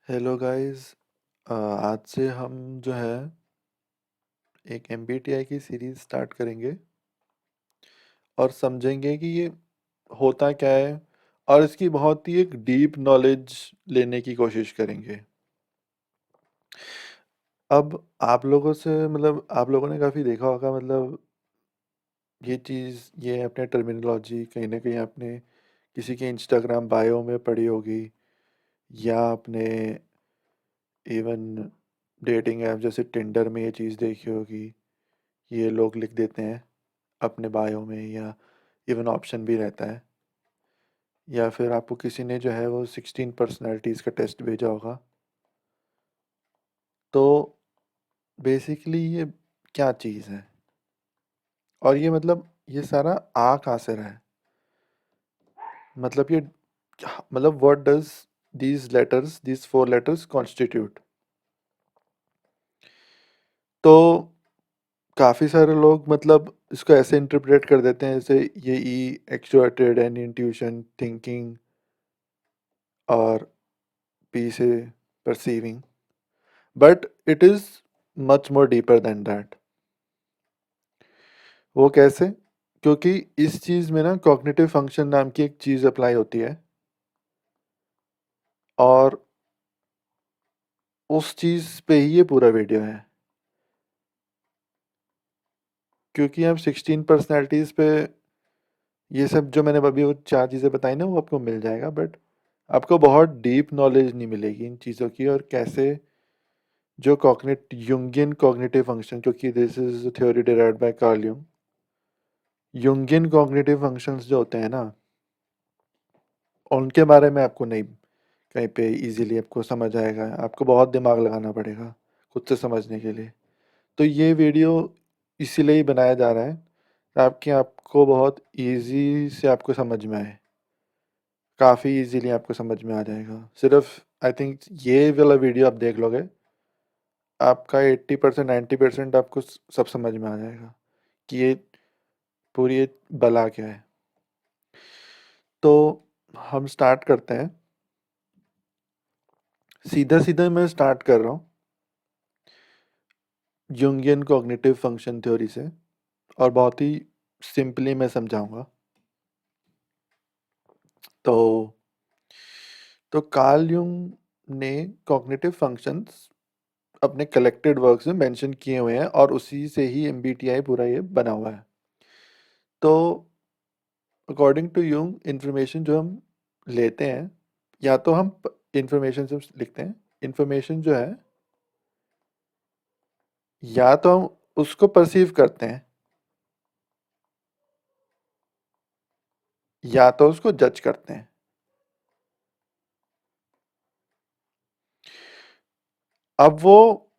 Hello guys. आज से हम जो है एक एमबीटीआई की सीरीज स्टार्ट करेंगे और समझेंगे कि ये होता क्या है और इसकी बहुत ही एक डीप नॉलेज लेने की कोशिश करेंगे। अब आप लोगों से आप लोगों ने काफ़ी देखा होगा ये चीज़ ये अपने टर्मिनोलॉजी कहीं ना कहीं आपने किसी के इंस्टाग्राम बायो में पढ़ी होगी या आपने इवन डेटिंग ऐप जैसे टिंडर में ये चीज़ देखी होगी। ये लोग लिख देते हैं अपने बायो में या इवन ऑप्शन भी रहता है या फिर आपको किसी ने जो है वो 16 पर्सनैलिटीज़ का टेस्ट भेजा होगा। तो बेसिकली ये क्या चीज़ है और ये ये सारा आ कहाँ से रहा है। मतलब ये what does these 4 letters constitute. तो काफ़ी सारे लोग इसको ऐसे इंटरप्रेट कर देते हैं जैसे ये ई एक्सट्रोवर्टेड एंड इंट्यूशन थिंकिंग और पी से perceiving, but it is much more deeper than that. वो कैसे? क्योंकि इस चीज़ में ना कॉग्निटिव फंक्शन नाम की एक चीज़ अप्लाई होती है और उस चीज़ पे ही ये पूरा वीडियो है। क्योंकि अब 16 पर्सनैलिटीज़ पे ये सब जो मैंने अभी वो 4 चीज़ें बताई ना वो आपको मिल जाएगा, बट आपको बहुत डीप नॉलेज नहीं मिलेगी इन चीज़ों की और कैसे जो कॉग्निट युंगियन कॉग्निटिव फंक्शन, क्योंकि this is theory derived by Carl Jung. Jungian cognitive functions जो होते हैं ना उनके बारे में आपको नहीं कहीं पे इजीली आपको समझ आएगा, आपको बहुत दिमाग लगाना पड़ेगा खुद से समझने के लिए। तो ये वीडियो इसीलिए ही बनाया जा रहा है ताकि आपको बहुत इजी से आपको समझ में आए, काफ़ी इजीली आपको समझ में आ जाएगा। सिर्फ आई थिंक ये वाला वीडियो आप देख लोगे आपका 80% 90% आपको सब समझ में आ जाएगा कि ये पूरी ये बला क्या है। तो हम स्टार्ट करते हैं। सीधा सीधा मैं स्टार्ट कर रहा हूँ युंगियन कॉग्निटिव फंक्शन थ्योरी से और बहुत ही सिंपली मैं समझाऊंगा। तो कार्ल युंग ने कॉग्निटिव फंक्शंस अपने कलेक्टेड वर्क्स में मेंशन किए हुए हैं और उसी से ही एमबीटीआई पूरा ये बना हुआ है। तो अकॉर्डिंग टू युंग इंफॉर्मेशन जो हम लेते हैं या तो हम इंफॉर्मेशन से लिखते हैं, इंफॉर्मेशन जो है या तो हम उसको परसीव करते हैं या तो उसको जज करते हैं। अब वो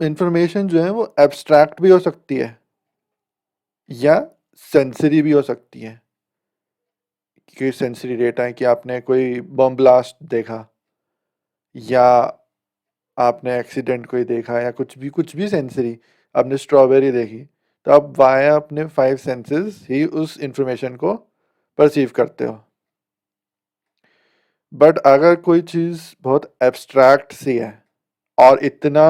इंफॉर्मेशन जो है वो एब्स्ट्रैक्ट भी हो सकती है या सेंसरी भी हो सकती है। कि सेंसरी डेटा है कि आपने कोई बम ब्लास्ट देखा या आपने एक्सीडेंट कोई देखा या कुछ भी सेंसरी, आपने स्ट्रॉबेरी देखी, तो आप वाया अपने 5 सेंसेस ही उस इंफॉर्मेशन को परसीव करते हो। बट अगर कोई चीज़ बहुत एब्स्ट्रैक्ट सी है और इतना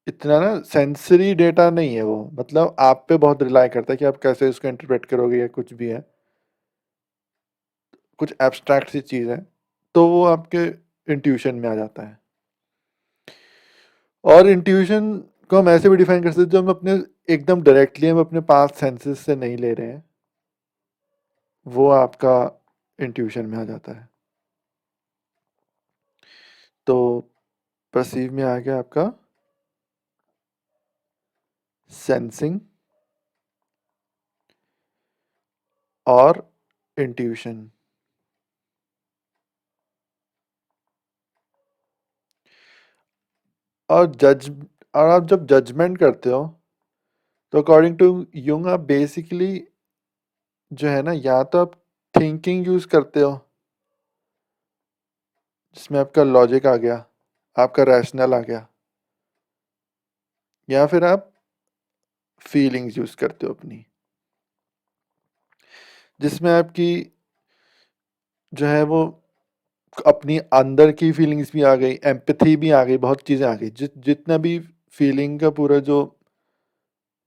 इतना ना सेंसरी डेटा नहीं है, वो आप पे बहुत रिलाई करता है कि आप कैसे उसको इंटरप्रेट करोगे या कुछ भी है, कुछ एब्स्ट्रैक्ट सी चीज़ है, तो वो आपके इंट्यूशन में आ जाता है। और इंट्यूशन को हम ऐसे भी डिफाइन कर सकते हैं जो हम अपने एकदम डायरेक्टली हम अपने 5 सेंसेस से नहीं ले रहे हैं, वो आपका इंट्यूशन में आ जाता है। तो परसीव में आ गया आपका सेंसिंग और इंट्यूशन। और जज और आप जब जजमेंट करते हो तो अकॉर्डिंग टू युंग आप बेसिकली जो है ना या तो आप थिंकिंग यूज करते हो जिसमें आपका लॉजिक आ गया, आपका रैशनल आ गया, या फिर आप फीलिंग्स यूज करते हो अपनी, जिसमें आपकी जो है वो अपनी अंदर की फीलिंग्स भी आ गई, एम्पैथी भी आ गई, बहुत चीज़ें आ गई। जितना भी फीलिंग का पूरा जो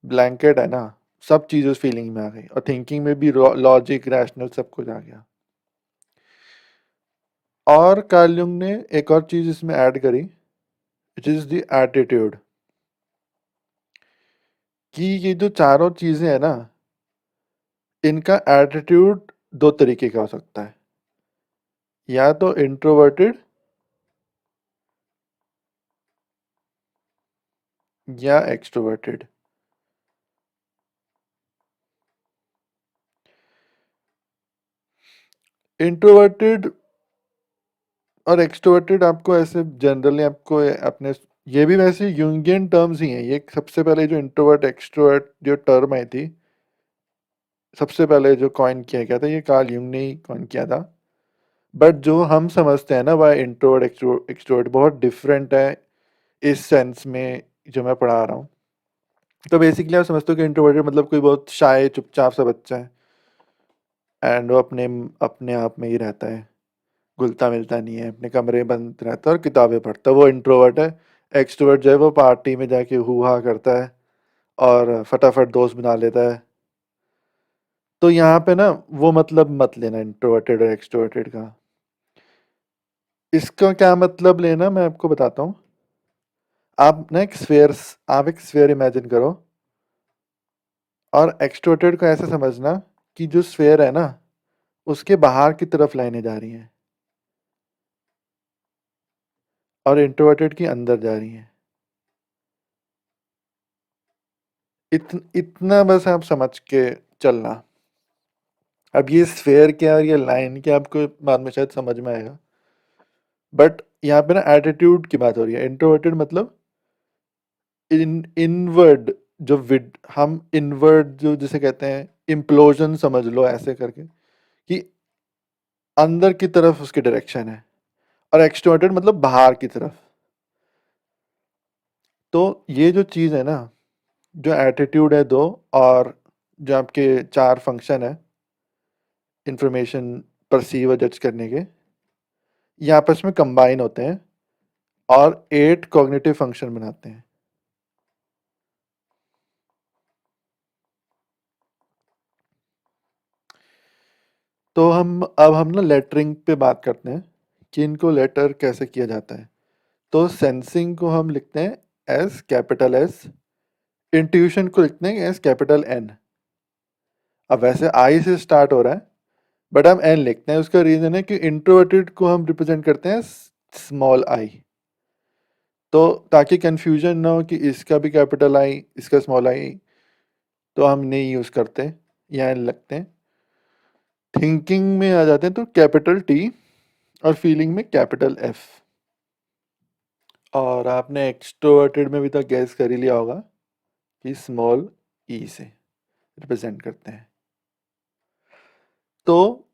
ब्लैंकेट है ना, सब चीज़ उस फीलिंग में आ गई, और थिंकिंग में भी लॉजिक, रैशनल सब कुछ आ गया। और कार्ल युंग ने एक और चीज़ इसमें ऐड करी, विच इज़ द एटीट्यूड, कि ये जो चारों चीज़ें हैं ना, इनका एटीट्यूड दो तरीके का हो सकता है, या तो इंट्रोवर्टेड या एक्सट्रोवर्टेड। इंट्रोवर्टेड और एक्सट्रोवर्टेड आपको ऐसे जनरली आपको अपने, ये भी वैसे यूंगियन टर्म्स ही हैं। ये सबसे पहले जो इंट्रोवर्ट एक्सट्रोवर्ट जो टर्म आई थी, सबसे पहले जो कॉइन किया गया था, ये कार्ल यूंग ने ही कॉइन किया था। बट जो हम समझते हैं ना बाय इंट्रोवर्ट एक्सट्रोवर्ट, बहुत डिफरेंट है इस सेंस में जो मैं पढ़ा रहा हूँ। तो बेसिकली आप समझते हो कि इंट्रोवर्टेड मतलब कोई बहुत शाय चुपचाप सा बच्चा है, एंड वो अपने अपने आप में ही रहता है, घुलता मिलता नहीं है, अपने कमरे में बंद रहता है और किताबें पढ़ता है, वो इंट्रोवर्ट है। एक्सट्रोवर्ट जो है वो पार्टी में जाके हु हा करता है और फटाफट दोस्त बना लेता है। तो यहाँ पे ना वो मतलब मत लेना इंट्रोवर्टेड और एक्सट्रोवर्टेड का। इसका क्या मतलब लेना मैं आपको बताता हूँ। आप एक स्फेयर इमेजिन करो, और एक्सट्रोवर्टेड को ऐसे समझना कि जो स्फेयर है ना, उसके बाहर की तरफ लाइनें जा रही हैं, और इंट्रोवर्टेड की अंदर जा रही हैं। इतना बस आप समझ के चलना। अब ये स्फेयर क्या और ये लाइन क्या आपको बाद में शायद समझ में आएगा, बट यहाँ पे ना एटीट्यूड की बात हो रही है। इंट्रोवर्टेड मतलब इनवर्ड, जो विड हम इनवर्ड जो जिसे कहते हैं इम्प्लोजन, समझ लो ऐसे करके, कि अंदर की तरफ उसकी डायरेक्शन है। और एक्सट्रोवर्टेड मतलब बाहर की तरफ। तो ये जो चीज़ है ना, जो एटीट्यूड है दो, और जो आपके चार फंक्शन है इंफॉर्मेशन परसीव और जज करने के, ये आपस में कंबाइन होते हैं और 8 कॉग्निटिव फंक्शन बनाते हैं। तो हम ना लेटरिंग पे बात करते हैं कि इनको लेटर कैसे किया जाता है। तो सेंसिंग को हम लिखते हैं एस कैपिटल एस, इंट्यूशन को लिखते हैं एस कैपिटल एन। अब वैसे आई से स्टार्ट हो रहा है, बट हम एन लिखते हैं। उसका रीजन है कि इंट्रोवर्टेड को हम रिप्रेजेंट करते हैं स्मॉल आई, तो ताकि कंफ्यूजन ना हो कि इसका भी कैपिटल आई इसका स्मॉल आई, तो हम नहीं यूज़ करते, या एन लगते हैं। थिंकिंग में आ जाते हैं तो कैपिटल टी, और फीलिंग में कैपिटल एफ। और आपने एक्सट्रोवर्टेड में भी तो गैस कर ही लिया होगा कि स्मॉल ई से रिप्रेजेंट करते हैं। तो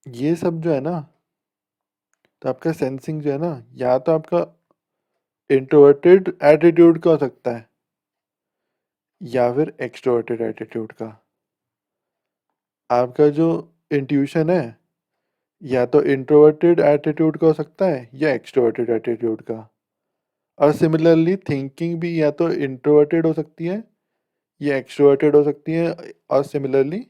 ये सब जो है ना, तो आपका सेंसिंग जो है ना, या तो आपका इंट्रोवर्टेड एटीट्यूड का हो सकता है, या फिर एक्सट्रोवर्टेड एटीट्यूड का। आपका जो इंट्यूशन है, या तो इंट्रोवर्टेड एटीट्यूड का हो सकता है या एक्सट्रोवर्टेड एटीट्यूड का। और सिमिलरली थिंकिंग भी या तो इंट्रोवर्टेड हो सकती है या एक्सट्रोवर्टेड हो सकती है, और सिमिलरली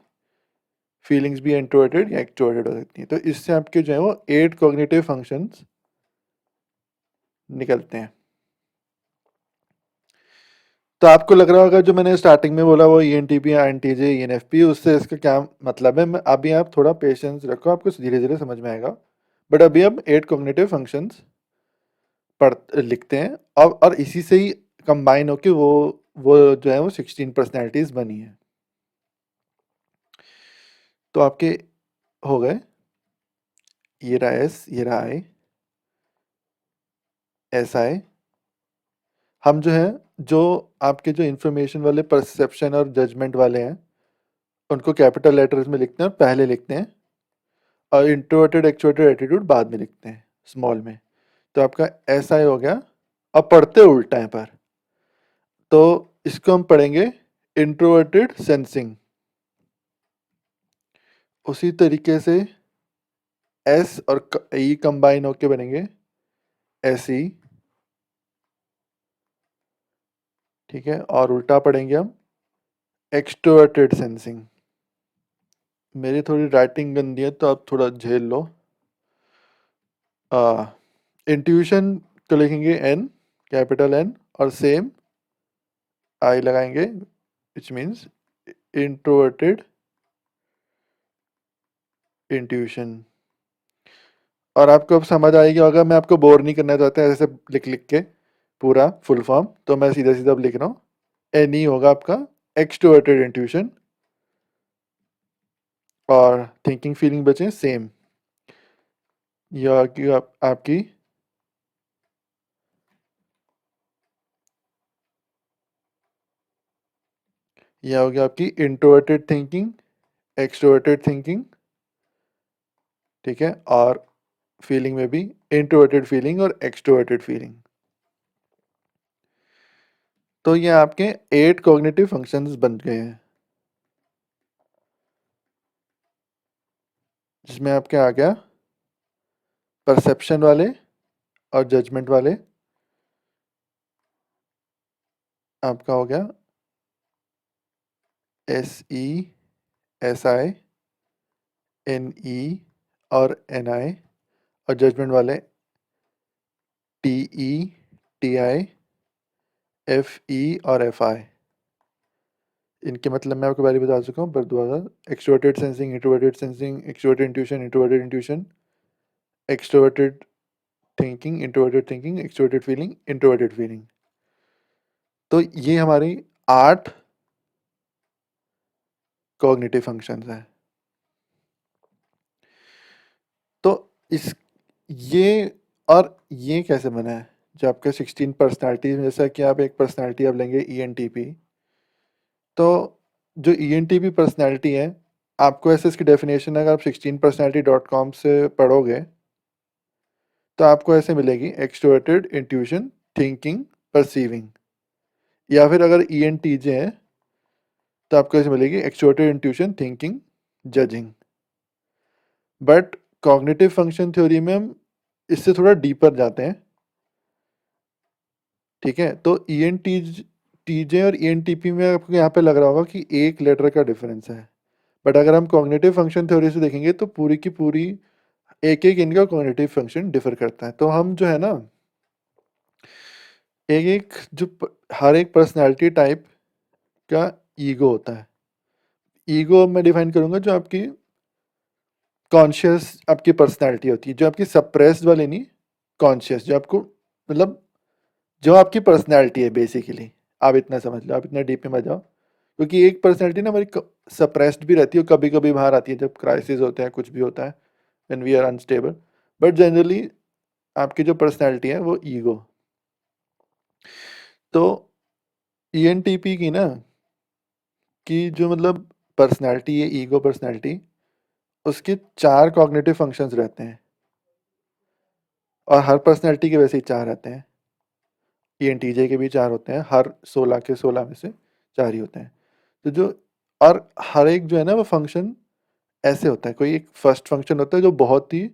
फीलिंग्स भी इंट्रोवर्टेड या एक्सट्रोवर्टेड हो सकती हैं। तो इससे आपके जो है वो 8 कॉग्निटिव फंक्शंस निकलते हैं। तो आपको लग रहा होगा जो मैंने स्टार्टिंग में बोला वो ENTP, INTJ, ENFP, उससे इसका क्या मतलब है। अभी आप थोड़ा पेशेंस रखो, आपको धीरे धीरे समझ में आएगा। बट अभी हम 8 कॉग्निटिव फंक्शंस पढ़ लिखते हैं, और इसी से ही कंबाइन होके वो जो है वो 16 पर्सनैलिटीज बनी है। तो आपके हो गए, ये रहा एस, ये रहा आई, एस आई। हम जो है, जो आपके जो इंफॉर्मेशन वाले परसेप्शन और जजमेंट वाले हैं, उनको कैपिटल लेटर्स में लिखते हैं और पहले लिखते हैं, और इंट्रोवर्टेड एक्सट्रोवर्टेड एटीट्यूड बाद में लिखते हैं स्मॉल में। तो आपका एस आई हो गया। अब पढ़ते उल्टा है पर, तो इसको हम पढ़ेंगे इंट्रोवर्टेड सेंसिंग। उसी तरीके से एस और ई कंबाइन होके बनेंगे एस ई, ठीक है। और उल्टा पढ़ेंगे हम एक्सट्रोवर्टेड सेंसिंग। मेरी थोड़ी राइटिंग गंदी है तो आप थोड़ा झेल लो। इंट्यूशन तो लिखेंगे एन, कैपिटल एन, और सेम आई लगाएंगे, विच मीन्स इंट्रोवर्टेड इंट्यूशन। और आपको अब समझ आएगी, अगर मैं आपको बोर नहीं करना चाहता ऐसे लिख लिख के पूरा फुल फॉर्म, तो मैं सीधा सीधा अब लिख रहा हूँ। एन ई होगा आपका एक्सट्रोवर्टेड इंट्यूशन, और थिंकिंग फीलिंग बचे सेम। यह आपकी यह होगी आपकी इंट्रोवर्टेड थिंकिंग, एक्सट्रोवर्टेड थिंकिंग, ठीक है। और फीलिंग में भी इंट्रोवर्टेड फीलिंग और एक्सट्रोवर्टेड फीलिंग। तो ये आपके 8 कॉग्निटिव फंक्शंस बन गए हैं, जिसमें आपके आ गया परसेप्शन वाले और जजमेंट वाले, आपका हो गया S E, S I, N E और एन आई, और जजमेंट वाले T E, T I, F E और एफ आई। इनके मतलब मैं आपको पहले बता चुका हूँ, पर दोबारा extroverted sensing, introverted sensing, extroverted intuition, introverted intuition, extroverted thinking, introverted thinking, extroverted feeling, introverted feeling. तो ये हमारी 8 कॉग्निटिव फंक्शंस हैं। तो इस ये और ये कैसे बना है, जो आपके 16 पर्सनालिटीज में, जैसा कि आप एक पर्सनालिटी आप लेंगे ENTP, तो जो ENTP पर्सनालिटी है, आपको ऐसे इसकी डेफिनेशन अगर आप 16personality.com से पढ़ोगे तो आपको ऐसे मिलेगी एक्सट्रोवर्टेड इंट्यूशन, थिंकिंग, परसीविंग। या फिर अगर ENTJ है तो आपको ऐसे मिलेगी extroverted intuition, thinking, judging. But cognitive function theory में हम इससे थोड़ा डीपर जाते हैं, ठीक है। तो ENTJ और ENTP में आपको यहाँ पे लग रहा होगा कि एक लेटर का डिफरेंस है, बट अगर हम कॉग्निटिव फंक्शन थ्योरी से देखेंगे तो पूरी की पूरी एक एक इनका कॉग्निटिव फंक्शन डिफर करता है। तो हम जो है ना, एक एक हर एक पर्सनालिटी टाइप का ईगो होता है। ईगो मैं डिफाइन करूंगा जो आपकी कॉन्शियस आपकी पर्सनालिटी होती है, जो आपकी सप्रेस्ड वाली नहीं, कॉन्शियस, जो आपको मतलब जो आपकी पर्सनालिटी है बेसिकली। आप इतना समझ लो, आप इतना डीप में मत जाओ, क्योंकि एक पर्सनालिटी ना हमारी सप्रेस्ड भी रहती है, कभी कभी बाहर आती है जब क्राइसिस होते हैं, कुछ भी होता है, when we are unstable. But generally आपकी जो पर्सनालिटी है वो ईगो। तो ENTP की ना, कि जो मतलब पर्सनालिटी है, ईगो पर्सनालिटी, उसके 4 कॉग्निटिव फंक्शंस रहते हैं, और हर पर्सनालिटी के वैसे ही 4 रहते हैं। ENTJ के भी 4 होते हैं, हर 16 के 16 में से 4 ही होते हैं। तो जो और हर एक जो है ना वो फंक्शन ऐसे होता है, कोई एक फर्स्ट फंक्शन होता है जो बहुत ही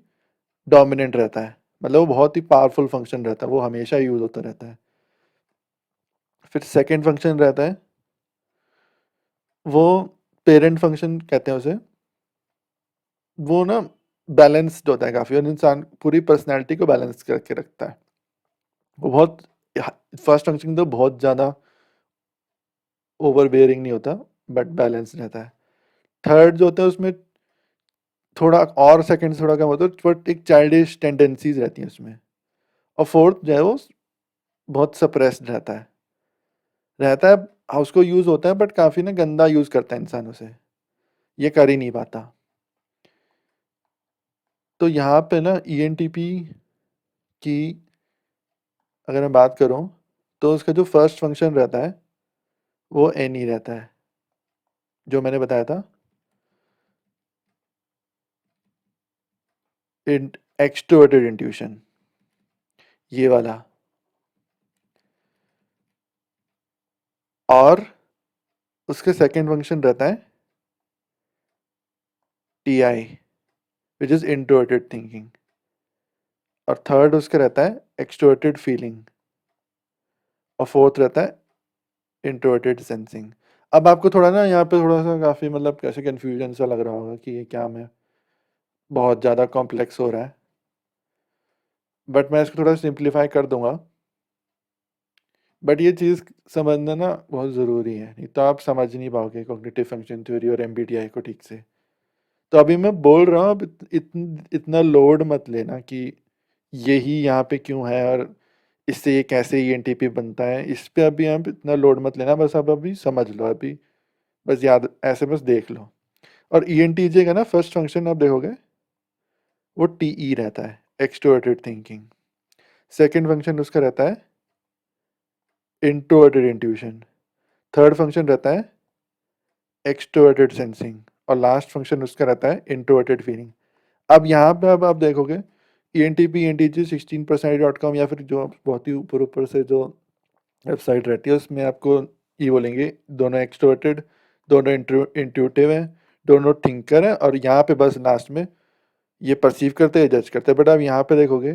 डोमिनेंट रहता है, मतलब वो बहुत ही पावरफुल फंक्शन रहता है, वो हमेशा यूज होता रहता है। फिर सेकंड फंक्शन रहता है, वो पेरेंट फंक्शन कहते हैं उसे। वो ना बैलेंस्ड होता है काफ़ी, और इंसान पूरी पर्सनैलिटी को बैलेंस करके रखता है। वो बहुत फर्स्ट फंक्शन तो बहुत ज़्यादा ओवर बेयरिंग नहीं होता, बट बैलेंस रहता है। थर्ड जो होता है उसमें थोड़ा और सेकंड थोड़ा कम होता है, बट एक चाइल्डिश टेंडेंसीज रहती हैं उसमें। और फोर्थ जो है वो बहुत सप्रेस्ड रहता है, उसको यूज़ होता है बट काफ़ी ना गंदा यूज़ करता है इंसान उसे, ये कर ही नहीं पाता। तो यहाँ पे ना ENTP की अगर मैं बात करूँ तो उसका जो फर्स्ट फंक्शन रहता है वो NE रहता है, जो मैंने बताया था, एक्सट्रोवर्टेड इंट्यूशन, ये वाला। और उसके सेकंड फंक्शन रहता है TI, which is introverted thinking, और थर्ड उसका रहता है एक्सट्रोवर्टेड फीलिंग, और फोर्थ रहता है इंट्रोवर्टेड सेंसिंग। अब आपको थोड़ा ना यहाँ पे थोड़ा सा काफ़ी मतलब कैसे कन्फ्यूजन सा लग रहा होगा कि ये क्या मैं बहुत ज़्यादा कॉम्प्लेक्स हो रहा है, बट मैं इसको थोड़ा सिंप्लीफाई कर दूंगा। बट ये चीज़ समझना ना बहुत ज़रूरी है, नहीं तो आप समझ नहीं पाओगे कॉग्निटिव फंक्शन थ्योरी और एमबीटीआई को ठीक से। तो अभी मैं बोल रहा हूँ, अब इतना लोड मत लेना कि यही यहाँ पे क्यों है और इससे ये कैसे ईएनटीपी बनता है, इस पे अभी आप इतना लोड मत लेना, बस आप अभी समझ लो, अभी बस याद ऐसे बस देख लो। और ईएनटीजे का ना फर्स्ट फंक्शन आप देखोगे वो टीई रहता है, एक्सट्रोवर्टेड थिंकिंग। सेकंड फंक्शन उसका रहता है इंट्रोवर्टेड इंट्यूशन। थर्ड फंक्शन रहता है एक्सट्रोवर्टेड सेंसिंग, और लास्ट फंक्शन उसका रहता है इंट्रोवर्टेड फीलिंग। अब यहाँ पे अब आप देखोगे ENTP ENTG 16personality.com या फिर जो बहुत ही ऊपर ऊपर से जो वेबसाइट रहती है उसमें आपको ये बोलेंगे दोनों एक्सट्रोवर्टेड, दोनों इंट्यूटिव हैं, दोनों थिंकर हैं, और यहाँ पे बस लास्ट में ये परसीव करते हैं, जज करते हैं। बट आप यहाँ पे देखोगे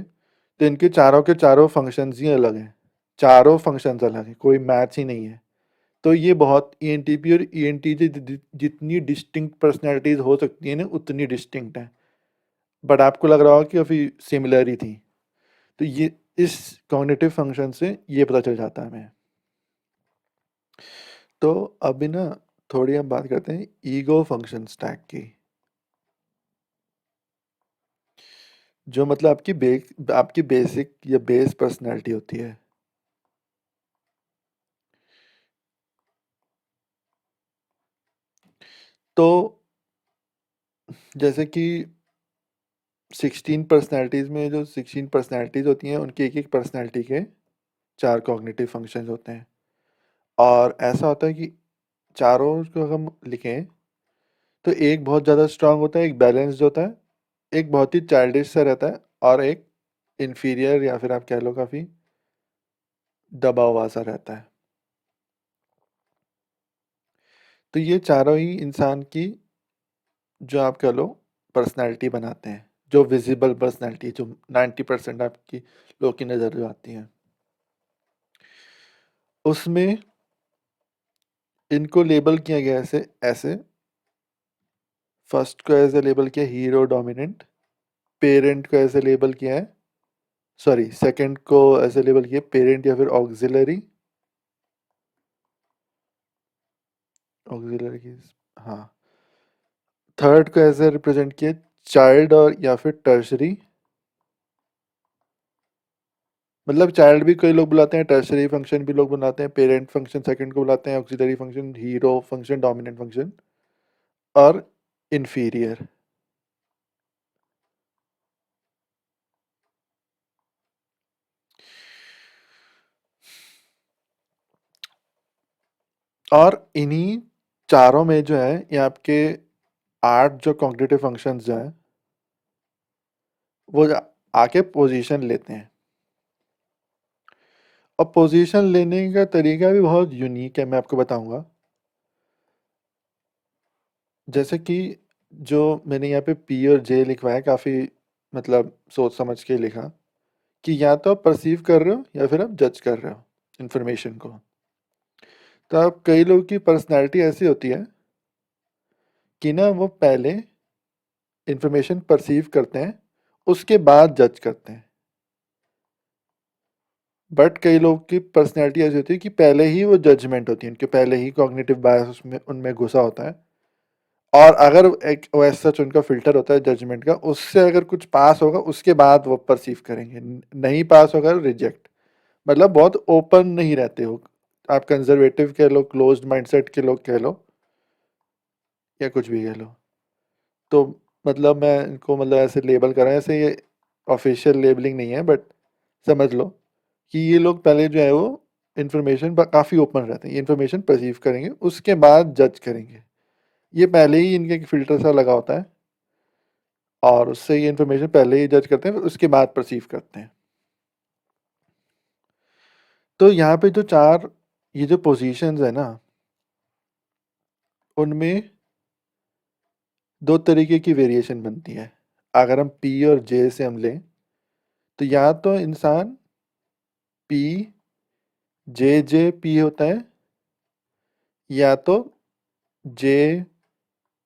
तो इनके चारों के चारों फंक्शंस ही अलग हैं, चारों फंक्शंस अलग हैं, कोई मैच ही नहीं है। तो ये बहुत ENTP और ENTJ जितनी डिस्टिंक्ट पर्सनैलिटीज़ हो सकती हैं ना उतनी डिस्टिंक्ट हैं, बट आपको लग रहा होगा कि काफ़ी सिमिलर ही थी। तो ये इस कॉग्निटिव फंक्शन से ये पता चल जाता है हमें। तो अभी ना थोड़ी हम बात करते हैं ईगो फंक्शन स्टैक की, जो मतलब आपकी बेसिक या बेस पर्सनैलिटी होती है। तो जैसे कि 16 पर्सनैलिटीज़ में जो 16 पर्सनैलिटीज़ होती हैं उनकी एक एक पर्सनैलिटी के 4 कॉग्निटिव फंक्शंस होते हैं, और ऐसा होता है कि चारों को हम लिखें तो एक बहुत ज़्यादा स्ट्रांग होता है, एक बैलेंस्ड होता है, एक बहुत ही चाइल्डिश सा रहता है, और एक इन्फीरियर या फिर आप कह लो काफ़ी दबा हुआ सा रहता है। तो ये चारों ही इंसान की जो आप कह लो पर्सनैलिटी बनाते हैं, जो विजिबल पर्सनैलिटी जो 90% आपकी लोग की नज़र जो आती हैं, उसमें इनको लेबल किया गया ऐसे ऐसे। फर्स्ट को ऐसे लेबल किया हीरो डोमिनेंट, पेरेंट को ऐसे लेबल किया है, सॉरी सेकंड को ऐसे लेबल किया पेरेंट या फिर ऑक्सिलरी, ऑक्सिलरी, हाँ। थर्ड को ऐसे रिप्रेजेंट किया चाइल्ड और या फिर टर्शरी, मतलब चाइल्ड भी कई लोग बुलाते हैं, टर्शरी फंक्शन भी लोग बुलाते हैं, पेरेंट फंक्शन सेकंड को बुलाते हैं, auxiliary function, hero function, dominant function, और इन्फीरियर। और इन्हीं चारों में जो है ये आपके 8 जो कॉग्निटिव फंक्शंस जो हैं वो आके पोजीशन लेते हैं। और पोजीशन लेने का तरीका भी बहुत यूनिक है, मैं आपको बताऊंगा। जैसे कि जो मैंने यहाँ पे पी और जे लिखवाया काफ़ी मतलब सोच समझ के लिखा कि या तो आप परसीव कर रहे हो या फिर आप जज कर रहे हो इन्फॉर्मेशन को। तो आप कई लोगों की पर्सनैलिटी ऐसी होती है कि ना वो पहले इन्फॉर्मेशन परसीव करते हैं उसके बाद जज करते हैं, बट कई लोगों की पर्सनैलिटी ऐसी होती है कि पहले ही वो जजमेंट होती है, उनके पहले ही कॉग्निटिव बायस उसमें उनमें घुसा होता है, और अगर एक वैसा सच उनका फिल्टर होता है जजमेंट का, उससे अगर कुछ पास होगा उसके बाद वो परसीव करेंगे, नहीं पास होगा रिजेक्ट। मतलब बहुत ओपन नहीं रहते हो आप, कंजर्वेटिव कह लो, क्लोज्ड माइंडसेट के लोग कह लो, या कुछ भी कह लो। तो मतलब मैं इनको मतलब ऐसे लेबल कर रहा हूँ, ऐसे ये ऑफिशियल लेबलिंग नहीं है, बट समझ लो कि ये लोग पहले जो है वो इन्फॉर्मेशन काफ़ी ओपन रहते हैं, ये इन्फॉर्मेशन परसीव करेंगे उसके बाद जज करेंगे। ये पहले ही इनके फिल्टर सा लगा होता है, और उससे ये इन्फॉर्मेशन पहले ही जज करते हैं फिर उसके बाद परसीव करते हैं। तो यहाँ पे जो चार ये जो पोजीशंस है ना, उनमें दो तरीके की वेरिएशन बनती है। अगर हम पी और जे से हम लें तो या तो इंसान पी जे जे पी होता है या तो जे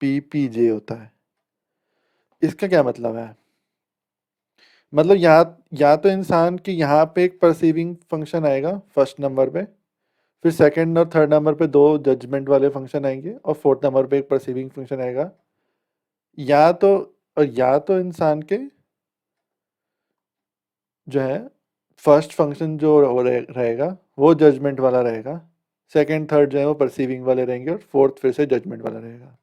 पी पी जे होता है। इसका क्या मतलब है? मतलब या तो इंसान के यहाँ पे एक परसीविंग फंक्शन आएगा फर्स्ट नंबर पे, फिर सेकंड और थर्ड नंबर पे दो जजमेंट वाले फंक्शन आएंगे और फोर्थ नंबर पे एक परसीविंग फंक्शन आएगा। या तो इंसान के जो है फर्स्ट फंक्शन जो रहेगा वो जजमेंट वाला रहेगा, सेकंड थर्ड जो है वो परसीविंग वाले रहेंगे और फोर्थ फिर से जजमेंट वाला रहेगा।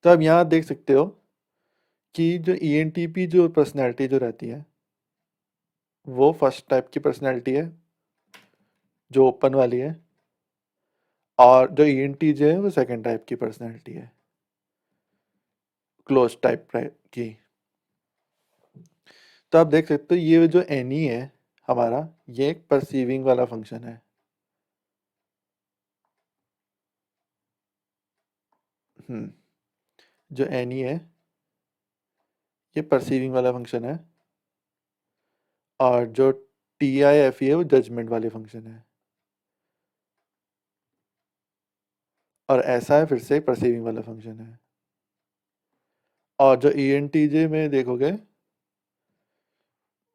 तो अब यहाँ देख सकते हो कि जो ENTP जो पर्सनैलिटी जो रहती है वो फर्स्ट टाइप की पर्सनैलिटी है जो ओपन वाली है, और जो ENTJ है वो सेकंड टाइप की पर्सनैलिटी है क्लोज टाइप की। तो आप देख सकते हो ये जो NE है हमारा, ये एक परसीविंग वाला फंक्शन है। जो NE है ये परसीविंग वाला फंक्शन है, और जो TIFE है वो जजमेंट वाले फंक्शन है, और ऐसा है फिर से परसीविंग वाला फंक्शन है। और जो ENTJ में देखोगे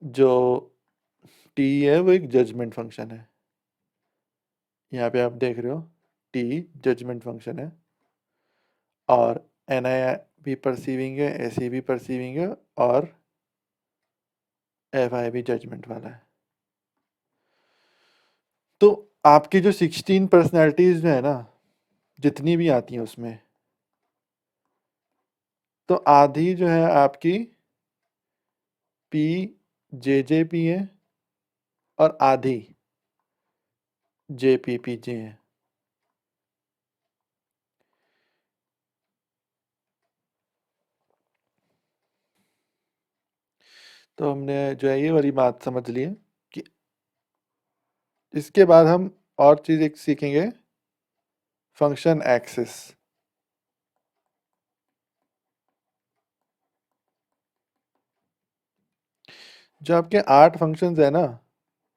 जो T है वो एक judgment फंक्शन है। यहाँ पे आप देख रहे हो T जजमेंट फंक्शन है, और NI भी परसीविंग है, SE भी परसीविंग है, और FI भी जजमेंट वाला है। तो आपकी जो 16 पर्सनैलिटीज जो है ना, जितनी भी आती हैं उसमें, तो आधी जो है आपकी PJJP है और आधी JPPJ है। तो हमने जो है ये वाली बात समझ ली है कि इसके बाद हम और चीज़ एक सीखेंगे, फंक्शन एक्सिस। जो आपके 8 फंक्शंस है ना,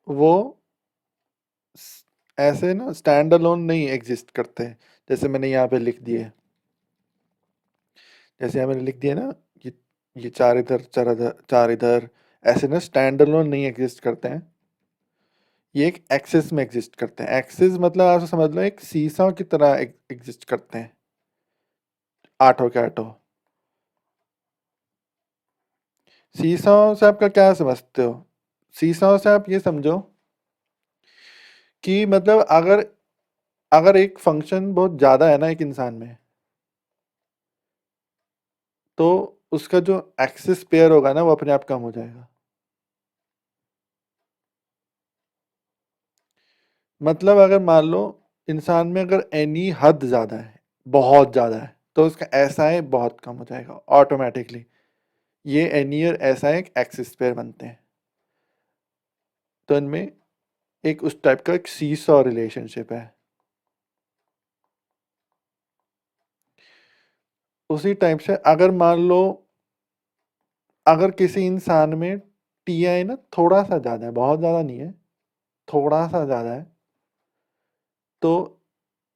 वो ऐसे ना स्टैंड अलोन नहीं एग्जिस्ट करते, जैसे मैंने यहाँ पे लिख दिए, जैसे यहाँ मैंने लिख दिया ना, ये चार इधर चार इधर चार इधर, ऐसे ना स्टैंड अलोन नहीं एग्जिस्ट करते हैं, ये एक एक्सिस में एग्जिस्ट करते हैं। एक्सिस मतलब आप समझ लो एक सीसा की तरह एग्जिस्ट करते हैं आठों के आठों। सीसाओं से आपका क्या समझते हो? सीसाओं से आप ये समझो कि मतलब अगर अगर एक फंक्शन बहुत ज़्यादा है ना एक इंसान में, तो उसका जो एक्सिस पेयर होगा ना वो अपने आप कम हो जाएगा। मतलब अगर मान लो इंसान में अगर एनी हद ज़्यादा है, बहुत ज़्यादा है, तो उसका एसआई बहुत कम हो जाएगा ऑटोमेटिकली। ये एनी और एसआई एक एक्सिस पेयर बनते हैं, तो इनमें एक उस टाइप का एक सीसॉ रिलेशनशिप है। उसी टाइप से अगर मान लो अगर किसी इंसान में टीआई ना थोड़ा सा ज़्यादा है, बहुत ज़्यादा नहीं है, थोड़ा सा ज़्यादा है, तो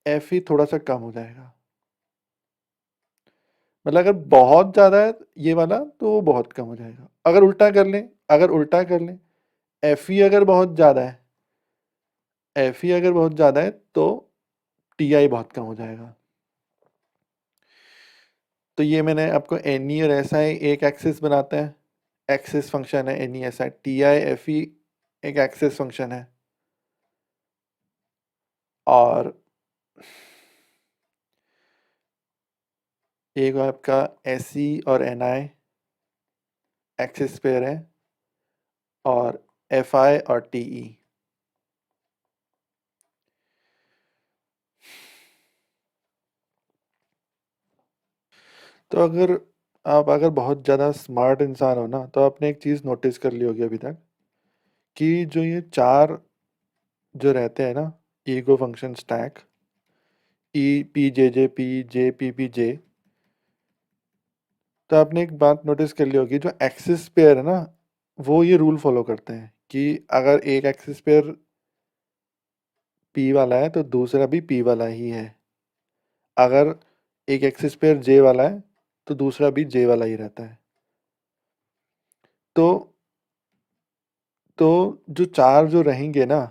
एफ ही थोड़ा सा कम हो जाएगा। मतलब अगर बहुत ज़्यादा है ये वाला तो वो बहुत कम हो जाएगा। अगर उल्टा कर लें, एफ ही अगर बहुत ज़्यादा है, एफ ही अगर बहुत ज़्यादा है तो टी आई बहुत कम हो जाएगा। तो ये मैंने आपको एन ई और एस आई एक एक्सिस बनाते हैं, एक्सिस फंक्शन है N E S I. T I F E एक एक्सिस फंक्शन है, और एक आपका एस ई और एन आई एक्सिस पेयर है, और एफ आई और टी ई। तो अगर बहुत ज़्यादा स्मार्ट इंसान हो ना, तो आपने एक चीज़ नोटिस कर ली होगी अभी तक कि जो ये चार जो रहते हैं ना, ego function stack, E P जे J P J P P जे, तो आपने एक बात नोटिस कर ली होगी, जो एक्सिस पेयर है ना, वो ये रूल फॉलो करते हैं कि अगर एक एक्सिस पेयर P वाला है तो दूसरा भी P वाला ही है। अगर एक एक्सिस पेयर J वाला है तो दूसरा भी J वाला ही रहता है। तो जो चार जो रहेंगे ना,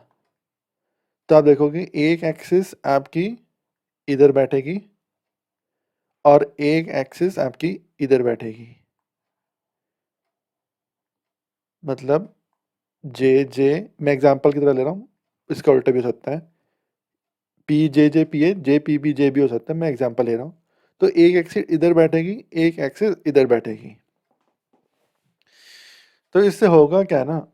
तो आप देखोगे एक एक्सिस आपकी इधर बैठेगी और एक एक्सिस आपकी इधर बैठेगी। मतलब जे मैं एग्जांपल की तरह ले रहा हूँ, इसका उल्टा भी हो सकता है, P J P A J P B J भी हो सकता है, मैं एग्जांपल ले रहा हूँ। तो एक एक्सिस इधर बैठेगी, एक एक्सिस इधर बैठेगी। तो इससे होगा क्या ना,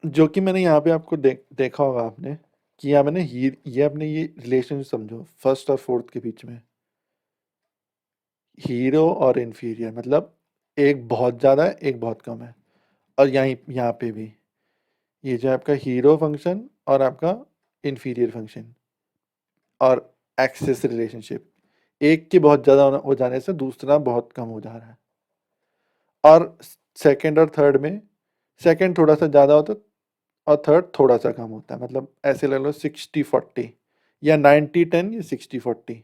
जो कि मैंने यहाँ पे आपको देखा होगा आपने, कि यहाँ मैंने ये अपने ये रिलेशन समझो फर्स्ट और फोर्थ के बीच में, हीरो और इन्फीरियर, मतलब एक बहुत ज़्यादा है एक बहुत कम है। और यहाँ पे भी ये जो आपका हीरो फंक्शन और आपका इन्फीरियर फंक्शन और एक्सिस रिलेशनशिप, एक के बहुत ज़्यादा हो जाने से दूसरा बहुत कम हो जा रहा है। और सेकंड और थर्ड में सेकंड थोड़ा सा ज़्यादा होता है और थर्ड थोड़ा सा कम होता है। मतलब ऐसे ले लो 60-40 या 90-10 या 60-40।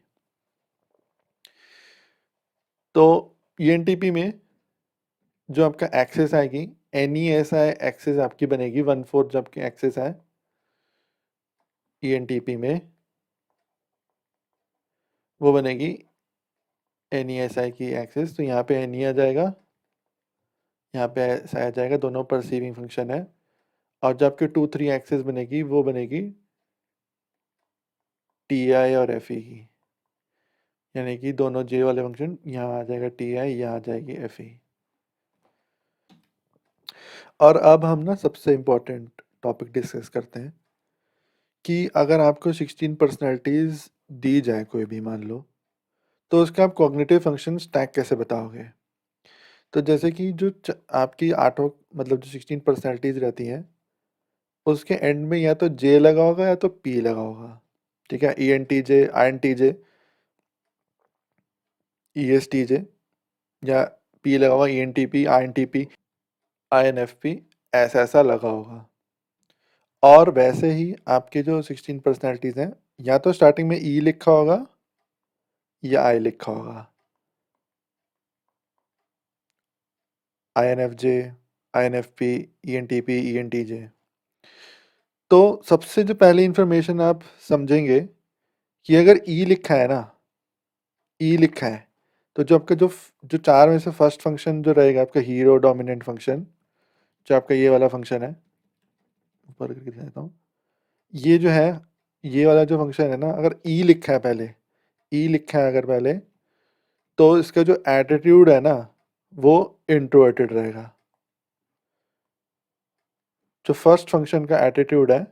तो ENTP में जो आपका एक्सेस आएगी, NESI एक्सेस आपकी बनेगी 1/4 जब की एक्सेस है ENTP में, वो बनेगी NESI की एक्सेस। तो यहाँ पे NE आ जाएगा, यहाँ पे ऐसा आ जाएगा, दोनों परसीविंग फंक्शन है। और जब आपकी 2-3 एक्सेस बनेगी वो बनेगी TI और FE की, यानी कि दोनों J वाले फंक्शन, यहाँ आ जाएगा TI, यहाँ आ जाएगी FE। और अब हम ना सबसे इम्पोर्टेंट टॉपिक डिस्कस करते हैं कि अगर आपको 16 पर्सनैलिटीज़ दी जाए कोई भी, मान लो, तो उसका आप कॉग्निटिव फंक्शन स्टैक कैसे बताओगे। तो जैसे कि जो आपकी आठों, मतलब जो 16 पर्सनैलिटीज़ रहती हैं, उसके एंड में या तो J लगा होगा या तो P लगा होगा। ठीक है, ENTJ, INTJ, ESTJ, या P लगा होगा ENTP, INTP, INFP, ऐसा ऐसा लगा होगा। और वैसे ही आपके जो 16 पर्सनैलिटीज़ हैं, या तो स्टार्टिंग में E लिखा होगा या I लिखा होगा। INFJ, INFP, ENTP, ENTJ। तो सबसे जो पहली इंफॉर्मेशन आप समझेंगे कि अगर E लिखा है ना, E लिखा है, तो जो आपका जो चार में से फर्स्ट फंक्शन जो रहेगा आपका हीरो डोमिनेंट फंक्शन, जो आपका ये वाला फंक्शन है, ऊपर करके दिखा देता हूँ, ये जो है, ये वाला जो फंक्शन है ना, अगर E लिखा है पहले, E लिखा है अगर पहले, तो इसका जो एटीट्यूड है ना, वो इंट्रोवर्टेड रहेगा। जो फर्स्ट फंक्शन का एटीट्यूड है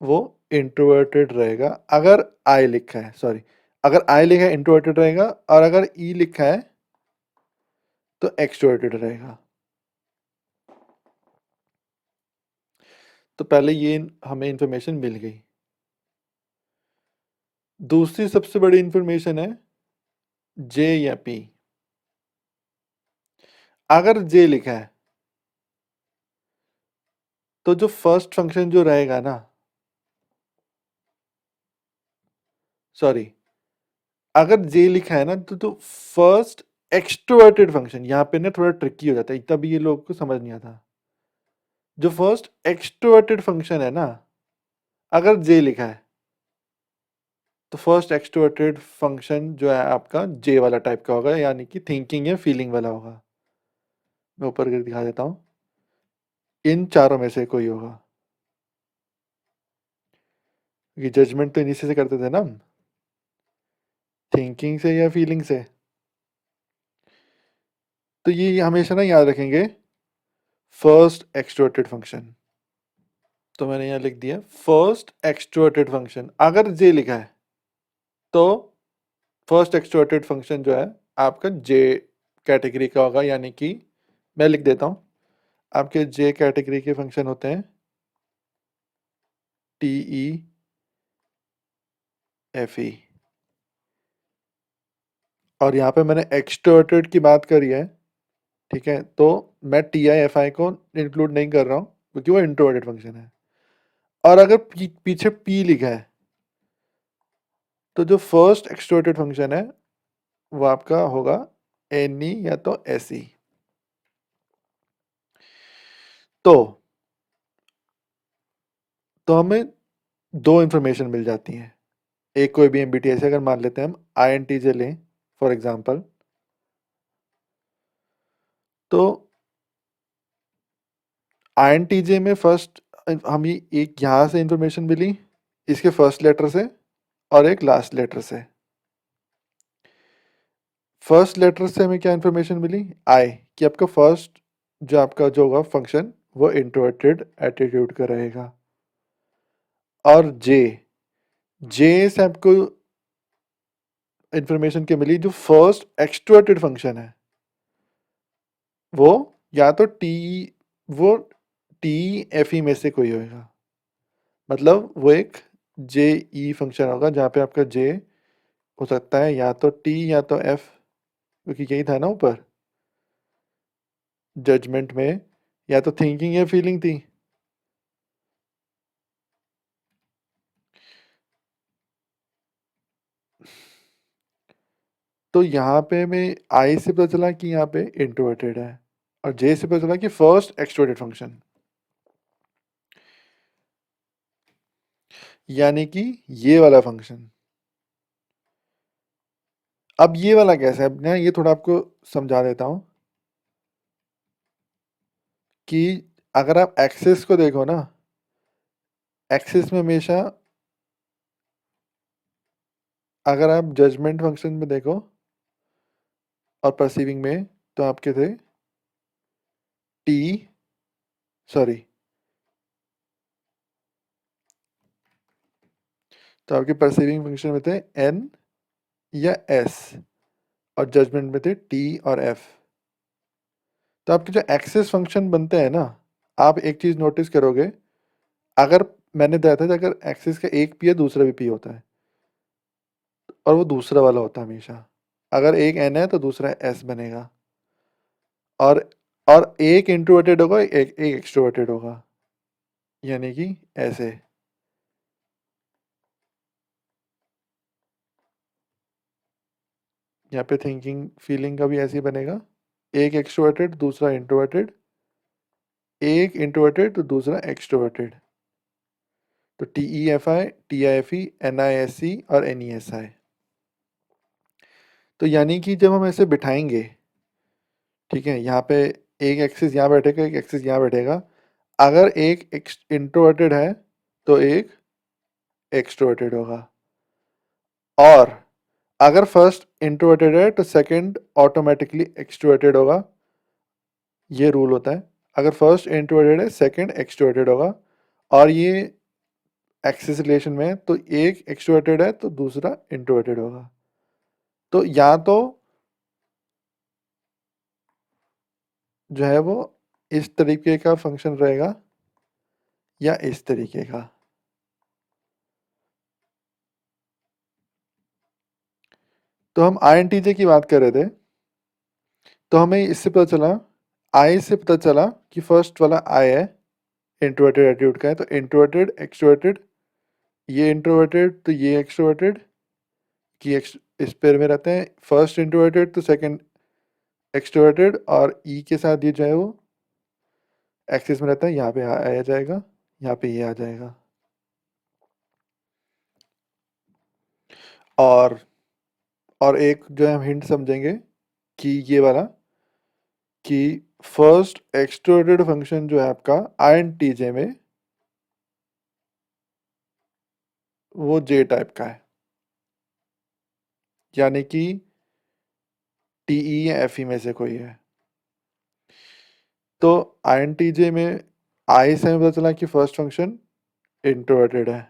वो इंट्रोवर्टेड रहेगा। अगर आई लिखा है, सॉरी, अगर आई लिखा है इंट्रोवर्टेड रहेगा, और अगर ई लिखा है तो एक्सट्रोवर्टेड रहेगा। तो पहले ये हमें इंफॉर्मेशन मिल गई। दूसरी सबसे बड़ी इंफॉर्मेशन है जे या पी। अगर जे लिखा है तो जो फर्स्ट फंक्शन जो रहेगा ना, सॉरी, अगर जे लिखा है ना, तो फर्स्ट एक्सट्रोवर्टेड फंक्शन, यहाँ पे ना थोड़ा ट्रिकी हो जाता है, तभी ये लोग को समझ नहीं आता। जो फर्स्ट एक्सट्रोवर्टेड फंक्शन है ना, अगर जे लिखा है, तो फर्स्ट एक्सट्रोवर्टेड फंक्शन जो है आपका जे वाला टाइप का होगा, यानी कि थिंकिंग या फीलिंग वाला होगा। मैं ऊपर करके दिखा देता हूँ, इन चारों में से कोई होगा। ये जजमेंट तो इन्हीं से करते थे ना हम, थिंकिंग से या फीलिंग से। तो ये हमेशा ना याद रखेंगे, फर्स्ट एक्सट्रोवर्टेड फंक्शन। तो मैंने यहाँ लिख दिया फर्स्ट एक्सट्रोवर्टेड फंक्शन। अगर जे लिखा है तो फर्स्ट एक्सट्रोवर्टेड फंक्शन जो है आपका जे कैटेगरी का होगा, यानी कि मैं लिख देता हूँ, आपके जे कैटेगरी के फंक्शन होते हैं TEFE। और यहाँ पे मैंने एक्सट्रोवर्टेड की बात करी है, ठीक है, तो मैं टी आई एफ आई को इंक्लूड नहीं कर रहा हूँ क्योंकि वो इंट्रोवर्टेड फंक्शन है। और अगर पीछे पी लिखा है तो जो फर्स्ट एक्सट्रोवर्टेड फंक्शन है वो आपका होगा एन ई या तो एस ई। तो हमें दो इंफॉर्मेशन मिल जाती हैं। एक कोई भी एमबीटीआई से अगर मान लेते हैं हम आई एन टी जे लें फॉर एग्जांपल, तो आई एन टी जे में फर्स्ट हमें एक यहाँ से इंफॉर्मेशन मिली इसके फर्स्ट लेटर से और एक लास्ट लेटर से। फर्स्ट लेटर से हमें क्या इन्फॉर्मेशन मिली, आई, कि आपका फर्स्ट जो आपका जो होगा फंक्शन वो इंट्रोवर्टेड एटीट्यूड का रहेगा। और जे, जे से आपको इंफॉर्मेशन क्या मिली, जो फर्स्ट एक्सट्रोवर्टेड फंक्शन है वो या तो वो टी एफ ई में से कोई होगा, मतलब वो एक जे ई फंक्शन होगा जहाँ पे आपका जे हो सकता है या तो टी या तो एफ, क्योंकि यही था ना ऊपर जजमेंट में, या तो थिंकिंग या फीलिंग थी। तो यहाँ पे मैं आई से पता चला कि यहाँ पे इंट्रोवर्टेड है और जे से पता चला कि फर्स्ट एक्सट्रोवर्टेड फंक्शन, यानी कि ये वाला फंक्शन। अब ये वाला कैसा है, मैं ये थोड़ा आपको समझा देता हूँ कि अगर आप एक्सेस को देखो ना, एक्सेस में हमेशा अगर आप जजमेंट फंक्शन में देखो और परसीविंग में तो आपके थे टी, सॉरी, तो आपके परसीविंग फंक्शन में थे एन या एस और जजमेंट में थे टी और एफ। तो आपके जो एक्सेस फंक्शन बनते हैं ना, आप एक चीज़ नोटिस करोगे, अगर मैंने बताया था अगर एक्सेस का एक पी है दूसरा भी पी होता है और वो दूसरा वाला होता है हमेशा। अगर एक एन है तो दूसरा एस बनेगा, और एक इंट्रोवर्टेड होगा एक एक्सट्रोवर्टेड होगा, यानी कि ऐसे। यहाँ पे थिंकिंग फीलिंग का भी ऐसे ही बनेगा, एक एक्सट्रोवर्टेड दूसरा इंट्रोवर्टेड, एक इंट्रोवर्टेड तो दूसरा एक्सट्रोवर्टेड। तो T E F I, T I F E, N I S C और एन ई एस आई। तो यानी कि जब हम ऐसे बिठाएंगे, ठीक है, यहाँ पे एक एक्सिस यहाँ बैठेगा एक एक्सिस यहाँ बैठेगा, अगर एक इंट्रोवर्टेड है तो एक एक्सट्रोवर्टेड होगा, और अगर फर्स्ट इंट्रोवर्टेड है तो सेकंड ऑटोमेटिकली एक्सट्रोवर्टेड होगा। ये रूल होता है, अगर फर्स्ट इंट्रोवर्टेड है सेकंड एक्सट्रोवर्टेड होगा। और ये एक्सिस रिलेशन में है तो एक एक्सट्रोवर्टेड है तो दूसरा इंट्रोवर्टेड होगा। तो या तो जो है वो इस तरीके का फंक्शन रहेगा या इस तरीके का। तो हम आई एन टी जे की बात कर रहे थे, तो हमें इससे पता चला, आई से पता चला कि फर्स्ट वाला आई है इंट्रोवर्टेड एटीट्यूड का है, तो इंट्रोवर्टेड एक्सट्रोवर्टेड, ये इंट्रोवर्टेड तो ये एक्सट्रोवर्टेड की इस पेयर में रहते हैं, फर्स्ट इंट्रोवर्टेड तो सेकंड एक्सट्रोवर्टेड, और ई के साथ ये जो है वो एक्सिस में रहता है, यहाँ पे आ जाएगा, यहाँ पे ये आ जाएगा। और एक जो है हम हिंट समझेंगे कि ये वाला, कि फर्स्ट एक्सट्रोवर्टेड फंक्शन जो है आपका आई एन टी जे में वो जे टाइप का है, यानी कि टी ई या एफ ई में से कोई है। तो आई एन टी जे में आई से हमें पता चला कि फर्स्ट फंक्शन इंट्रोवर्टेड है,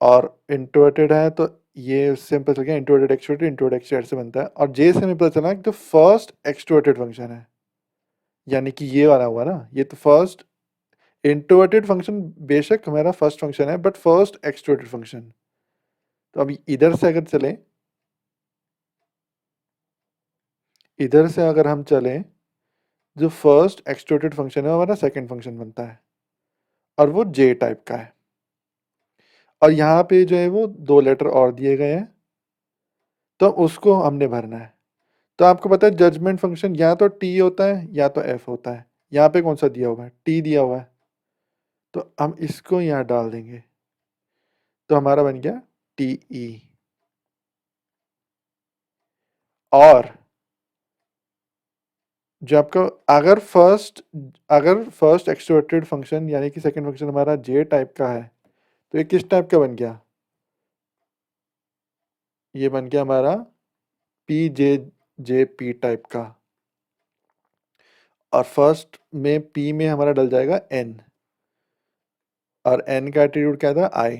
और इंट्रोवर्टेड है तो ये उससे हमें पता चल गया इंट्रोवर्टेड एक्सट्रोवर्टेड से बनता है। और जे से हमें पता चला कि तो फर्स्ट एक्सट्रोवर्टेड फंक्शन है, यानी कि ये वाला हुआ ना, ये तो फर्स्ट इंट्रोवर्टेड फंक्शन बेशक हमारा फर्स्ट फंक्शन है बट फर्स्ट एक्सट्रोवर्टेड फंक्शन। तो अब इधर से अगर चले इधर से अगर हम चलें, जो फर्स्ट एक्सट्रूडेड फंक्शन है हमारा सेकंड फंक्शन बनता है और वो जे टाइप का है। और यहाँ पे जो है वो 2 लेटर और दिए गए हैं, तो उसको हमने भरना है। तो आपको पता है जजमेंट फंक्शन या तो टी होता है या तो एफ होता है। यहाँ पे कौन सा दिया हुआ है? टी दिया हुआ है, तो हम इसको यहाँ डाल देंगे, तो हमारा बन गया टी ई। और जो आपका अगर फर्स्ट एक्सट्रोवर्टेड फंक्शन यानी कि सेकंड फंक्शन हमारा जे टाइप का है, तो ये किस टाइप का बन गया? ये बन गया हमारा पी जे पी टाइप का। और फर्स्ट में पी में हमारा डल जाएगा एन, और एन का एट्रीब्यूट क्या था? आई।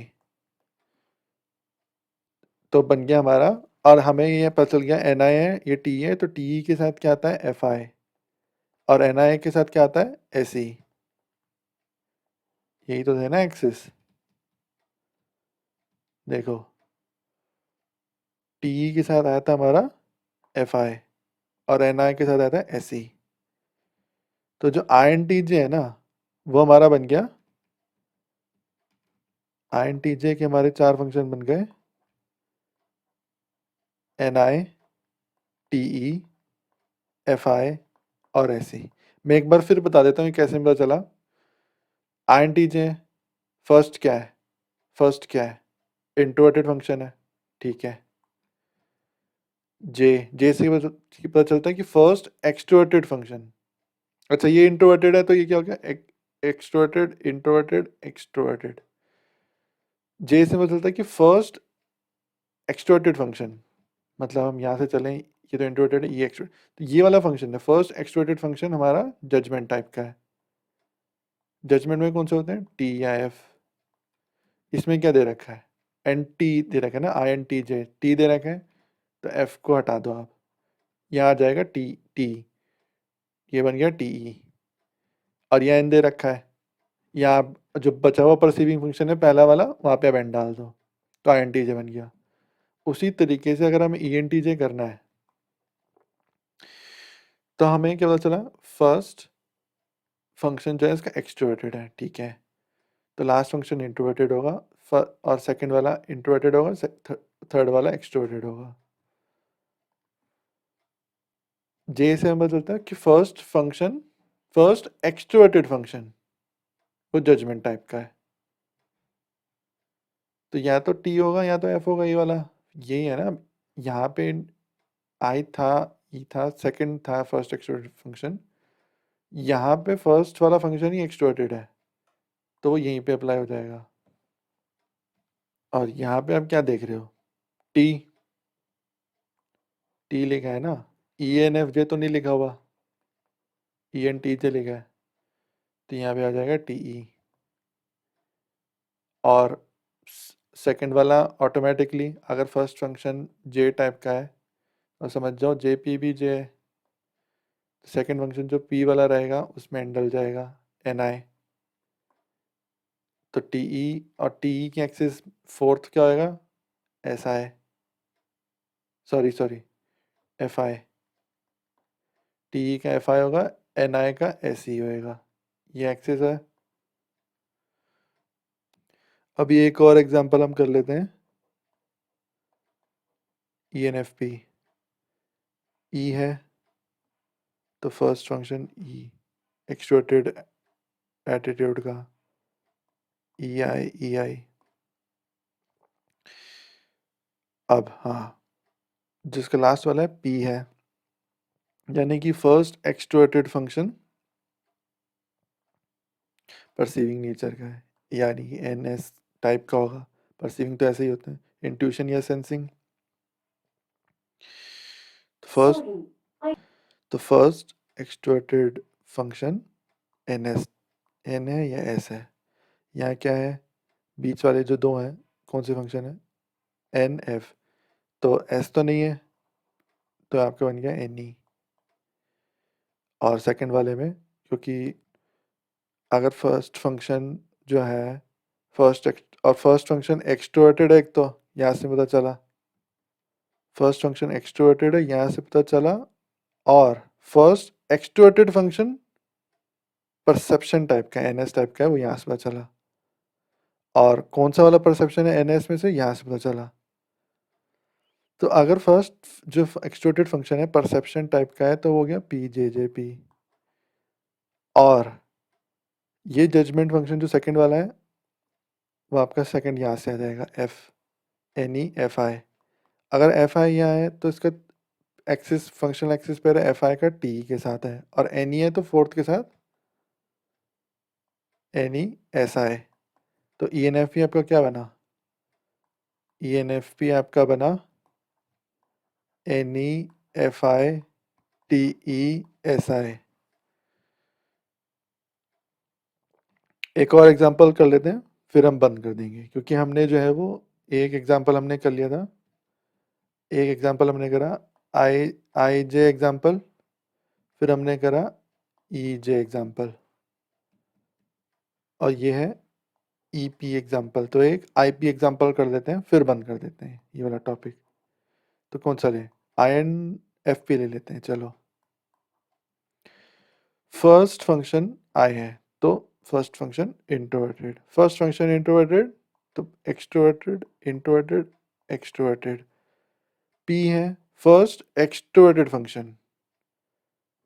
तो बन गया हमारा, और हमें ये पता चल गया एन आई है, ये टी है, तो टी के साथ क्या आता है? F I. और एन आई के साथ क्या आता है? S E. यही तो है ना एक्सिस। देखो, टी के साथ आया था हमारा एफ आई, और एन आई के साथ आया था एस ई। तो जो आई एन टी जे है ना, वो हमारा बन गया आई एन टी जे के हमारे 4 फंक्शन बन गए, N I, T E, F I और एस ई। मैं एक बार फिर बता देता हूँ ये कैसे पता चला। I N T J first क्या है? फर्स्ट क्या है? इंट्रोवर्टेड फंक्शन है, ठीक है। जे जे से पता चलता है कि फर्स्ट एक्सट्रोवर्टेड फंक्शन। अच्छा, ये इंट्रोवर्टेड है, तो ये क्या हो गया? Extroverted, introverted, extroverted. जे से पता चलता है कि फर्स्ट एक्सट्रोवर्टेड फंक्शन, मतलब हम यहाँ से चलें, ये तो इंट्रोवर्टेड है, ये एक्सट्रोवर्टेड, तो ये वाला फंक्शन है फर्स्ट एक्सट्रोवर्टेड फंक्शन हमारा जजमेंट टाइप का है। जजमेंट में कौन से होते हैं? टी या एफ। इसमें क्या दे रखा है? एन टी दे रखा है ना, I N T J, T दे रखा है, तो एफ को हटा दो आप, यहाँ आ जाएगा टी टी, ये बन गया टी ई। और यहाँ एन दे रखा है, यहाँ जो बचा हुआ परसीविंग फंक्शन है पहला वाला, वहाँ पे अब एन डाल दो, तो आई एन टी जे बन गया। उसी तरीके से अगर हमें ई एन टी जे करना है, तो हमें क्या पता चला? फर्स्ट फंक्शन जो है इसका एक्सट्रोवर्टेड है, ठीक है, तो लास्ट फंक्शन इंट्रोवर्टेड होगा, और सेकंड वाला इंट्रोवर्टेड होगा, थर्ड वाला एक्सट्रोवर्टेड होगा। जे से हमें चलता है कि फर्स्ट एक्सट्रोवर्टेड फंक्शन वो जजमेंट टाइप का है, तो या तो टी होगा या तो एफ होगा, ये वाला यही है ना। यहाँ पे आई था, ई था, सेकंड था फर्स्ट एक्सट्रोवर्टेड फंक्शन, यहाँ पे फर्स्ट वाला फंक्शन ही एक्सट्रोवर्टेड है, तो वो यहीं पे अप्लाई हो जाएगा। और यहाँ पे आप क्या देख रहे हो? टी टी लिखा है ना, ई एन एफ जे तो नहीं लिखा हुआ, ई एन टी जे लिखा है, तो यहाँ पे आ जाएगा टी ई। और सेकंड वाला ऑटोमेटिकली, अगर फर्स्ट फंक्शन जे टाइप का है, और समझ जाओ जे पी भी जे है, सेकंड फंक्शन जो पी वाला रहेगा उसमें एन डल जाएगा, एन आई। तो टी ई, और टी ई की एक्सिस फोर्थ क्या होएगा? S I, sorry F I. T ई का एफ आई होगा, एन आई का एस ई होएगा, ये एक्सिस है। अभी एक और एग्जांपल हम कर लेते हैं, ई एन एफ पी। ई है, तो फर्स्ट फंक्शन ई एक्सट्रोवर्टेड एटीट्यूड का, ई आई। अब हाँ, जिसका लास्ट वाला है पी है, यानी कि first extroverted function perceiving nature का है, यानी कि एन एस टाइप का होगा। परसीविंग तो ऐसे ही होता है, इंट्यूशन या sensing. First extroverted function N S, N है या एस है? यहाँ क्या है? बीच वाले जो दो हैं, कौन से फंक्शन है? एन एफ, तो एस तो नहीं है, तो आपका बन गया एन ई। और सेकंड वाले में, क्योंकि अगर फर्स्ट फंक्शन जो है फर्स्ट फंक्शन एक्सट्रोवर्टेड है, एक तो यहाँ से पता चला फर्स्ट फंक्शन एक्सट्रोवर्टेड है, यहाँ से पता चला और first extroverted function perception type का एनएस टाइप का है, वो यहाँ से पता चला। और कौन सा वाला परसेप्शन है एनएस में से, यहाँ से पता चला। तो अगर फर्स्ट जो एक्सट्रोवर्टेड फंक्शन है परसेप्शन टाइप का है तो वो हो गया पी जे जे पी। और ये जजमेंट फंक्शन जो सेकंड वाला है वो आपका सेकंड यहाँ से आ जाएगा F N E F I. अगर एफ आई यहाँ है तो इसका एक्सिस फंक्शनल एक्सिस पर एफ आई का टी के साथ है, और एन ई है तो फोर्थ के साथ एन ई एस आई। तो ई एन एफ पी आपका क्या बना, ई एन एफ पी आपका बना N E F I T E S I. एक और एग्जांपल कर लेते हैं फिर हम बंद कर देंगे, क्योंकि हमने जो है वो एक एग्जांपल हमने कर लिया था, एक एग्जांपल हमने करा आई आई जे एग्जांपल, फिर हमने करा ई जे एग्जांपल, और ये है ई पी एग्जांपल। तो एक आई पी एग्जांपल कर देते हैं फिर बंद कर देते हैं ये वाला टॉपिक। तो कौन सा लें, आई एन एफ पी ले लेते हैं चलो। फर्स्ट फंक्शन आई है तो first function introverted, first function introverted तो एक्सट्रोवर्टेड इंट्रोवर्टेड एक्सट्रोवर्टेड। पी है फर्स्ट एक्सट्रोवर्टेड फंक्शन,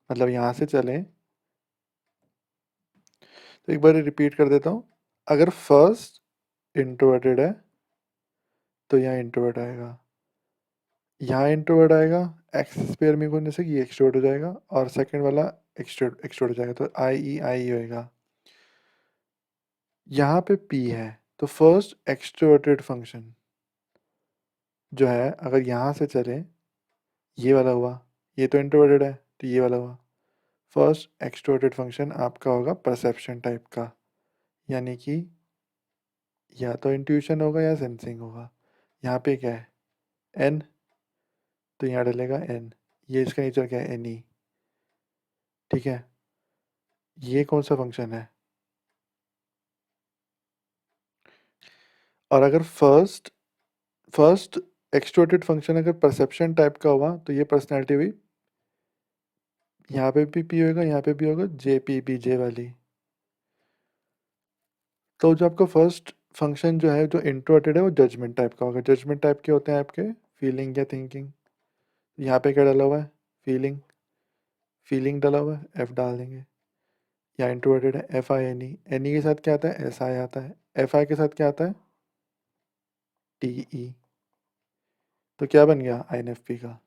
मतलब यहां से चलें तो एक बार रिपीट कर देता हूं। अगर फर्स्ट इंट्रोवर्टेड है तो यहाँ इंट्रोवर्ट आएगा, यहाँ इंट्रोवर्ट आएगा, एक्स स्क्वायर में होने से ये एक्सट्रोवर्ट हो जाएगा, और सेकंड वाला एक्सट्रोवर्ट हो जाएगा तो आई ई होएगा। यहाँ पे पी है तो फर्स्ट एक्सट्रोवर्टेड फंक्शन जो है अगर यहाँ से चले ये वाला हुआ, ये तो इंट्रोवर्टेड है तो ये वाला हुआ। फर्स्ट एक्सट्रोवर्टेड फंक्शन आपका होगा परसेप्शन टाइप का, यानी कि या तो इंट्यूशन होगा या सेंसिंग होगा। यहाँ पे क्या है एन, तो यहाँ डलेगा एन, ये इसका नेचर क्या है एन ई। ठीक है, ये कौन सा फंक्शन है, और अगर फर्स्ट फर्स्ट एक्सट्रोवर्टेड फंक्शन अगर परसेप्शन टाइप का हुआ तो ये पर्सनैलिटी हुई, यहाँ पे भी पी होगा यहाँ पे भी होगा जे पी पी जे वाली। तो जो आपका फर्स्ट फंक्शन जो है जो इंट्रोवर्टेड है वो जजमेंट टाइप का होगा। जजमेंट टाइप के होते हैं आपके फीलिंग या थिंकिंग। यहाँ पे क्या डाला हुआ है फीलिंग, फीलिंग डाला हुआ है एफ डाल देंगे। यहाँ इंट्रोवर्टेड है F I N E, N E के साथ क्या आता है एस आई आता है, एफ आई के साथ क्या आता है टी ई। तो क्या बन गया आई एन एफ पी का,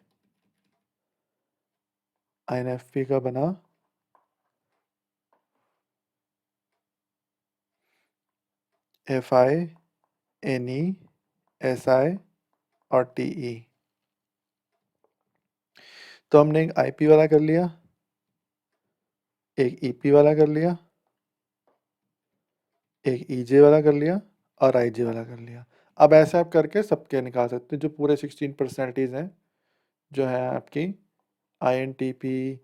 आई एन एफ पी का बना F I N E S I और टी ई। तो हमने एक आई पी वाला कर लिया, एक ई पी वाला कर लिया, एक ई जे वाला कर लिया, और आई जे वाला कर लिया। अब ऐसे आप करके सबके निकाल सकते हैं जो पूरे 16 पर्सनैलिटीज़ हैं, जो है आपकी I N T P,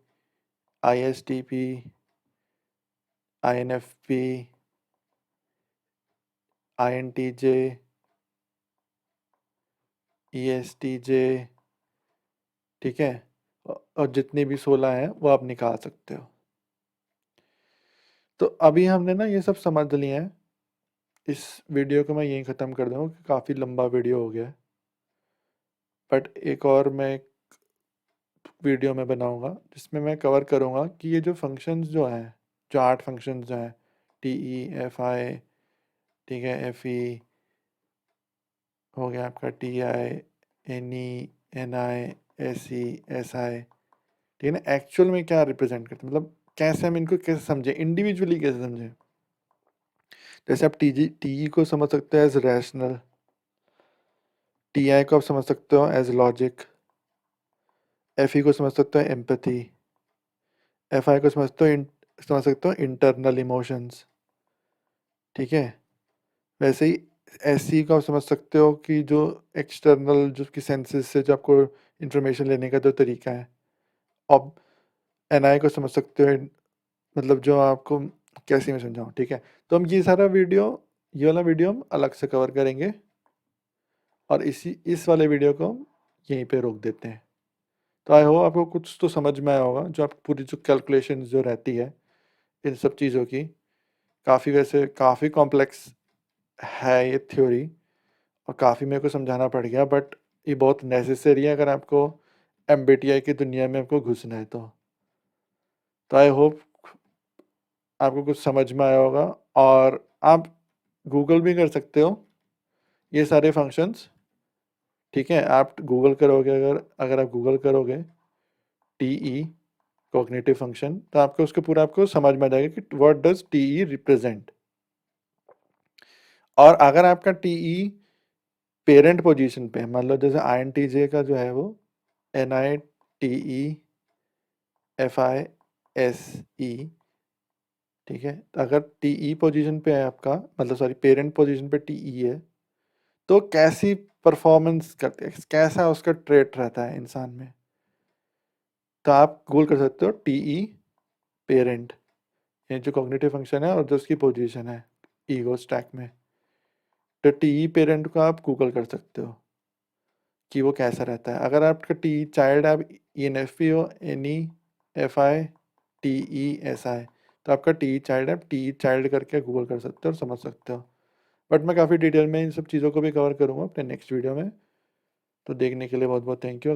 I S T P, I N F P, I N T J, E S T J. ठीक है, और जितनी भी 16 हैं वो आप निकाल सकते हो। तो अभी हमने ना ये सब समझ लिया है, इस वीडियो को मैं यहीं ख़त्म कर दूँगा, काफ़ी लंबा वीडियो हो गया है। बट एक और मैं एक वीडियो में बनाऊंगा जिसमें मैं कवर करूंगा कि ये जो फंक्शंस जो हैं, जो 8 फंक्शंस जो हैं टी ई एफ आई, ठीक है एफ ई हो गया आपका, T I N E N I S E S I, ठीक है ना, एक्चुअल में क्या रिप्रेजेंट करते हैं, मतलब कैसे हम इनको कैसे समझें, इंडिविजुअली कैसे समझें। जैसे आप टी ई को समझ सकते हैं एज रैशनल, टी आई को आप समझ सकते हो एज लॉजिक, एफ ई को समझ सकते हो एम्पैथी, एफ आई को समझ सकते हो इंटरनल इमोशंस। ठीक है, वैसे ही एस सी को आप समझ सकते हो कि जो एक्सटर्नल जो कि सेंसेस से जो आपको इंफॉर्मेशन लेने का जो तरीका है। अब एन आई को समझ सकते हो मतलब जो आपको कैसे मैं समझाऊँ। ठीक है, तो हम ये सारा वीडियो, ये वाला वीडियो हम अलग से कवर करेंगे, और इस वाले वीडियो को हम यहीं पे रोक देते हैं। तो आई होप आपको कुछ तो समझ में आया होगा, जो आप पूरी जो कैलकुलेशन जो रहती है इन सब चीज़ों की, काफ़ी वैसे काफ़ी कॉम्प्लेक्स है ये थ्योरी, और काफ़ी मेरे को समझाना पड़ गया, बट ये बहुत नेसेसरी है अगर आपको एमबीटीआई की दुनिया में आपको घुसना है तो आई होप आपको कुछ समझ में आया होगा। और आप गूगल भी कर सकते हो ये सारे फंक्शंस, ठीक है। आप गूगल करोगे, अगर आप गूगल करोगे टीई कॉग्निटिव फंक्शन, तो आपको उसके पूरा आपको समझ में आ जाएगा कि व्हाट डज टीई रिप्रेजेंट। और अगर आपका टीई पेरेंट पोजीशन पे, मान लो जैसे INTJ का जो है वो NITEFISE, ठीक है। तो अगर टीई पोजीशन पे है आपका, मतलब सॉरी पेरेंट पोजीशन पे टीई है, तो कैसी परफॉर्मेंस करते हैं, कैसा उसका ट्रेट रहता है इंसान में, तो आप गूगल कर सकते हो टीई पेरेंट, ये जो कॉग्निटिव फंक्शन है और जो उसकी पोजीशन है ईगो स्टैक में, तो टीई पेरेंट को आप गूगल कर सकते हो कि वो कैसा रहता है। अगर आपका टी चाइल्ड आप ENFP हो, NEFI TESI, तो आपका टी चाइल्ड आप टी चाइल्ड करके गूगल कर सकते हो और समझ सकते हो। बट मैं काफ़ी डिटेल में इन सब चीज़ों को भी कवर करूँगा अपने नेक्स्ट वीडियो में, तो देखने के लिए बहुत बहुत थैंक यू।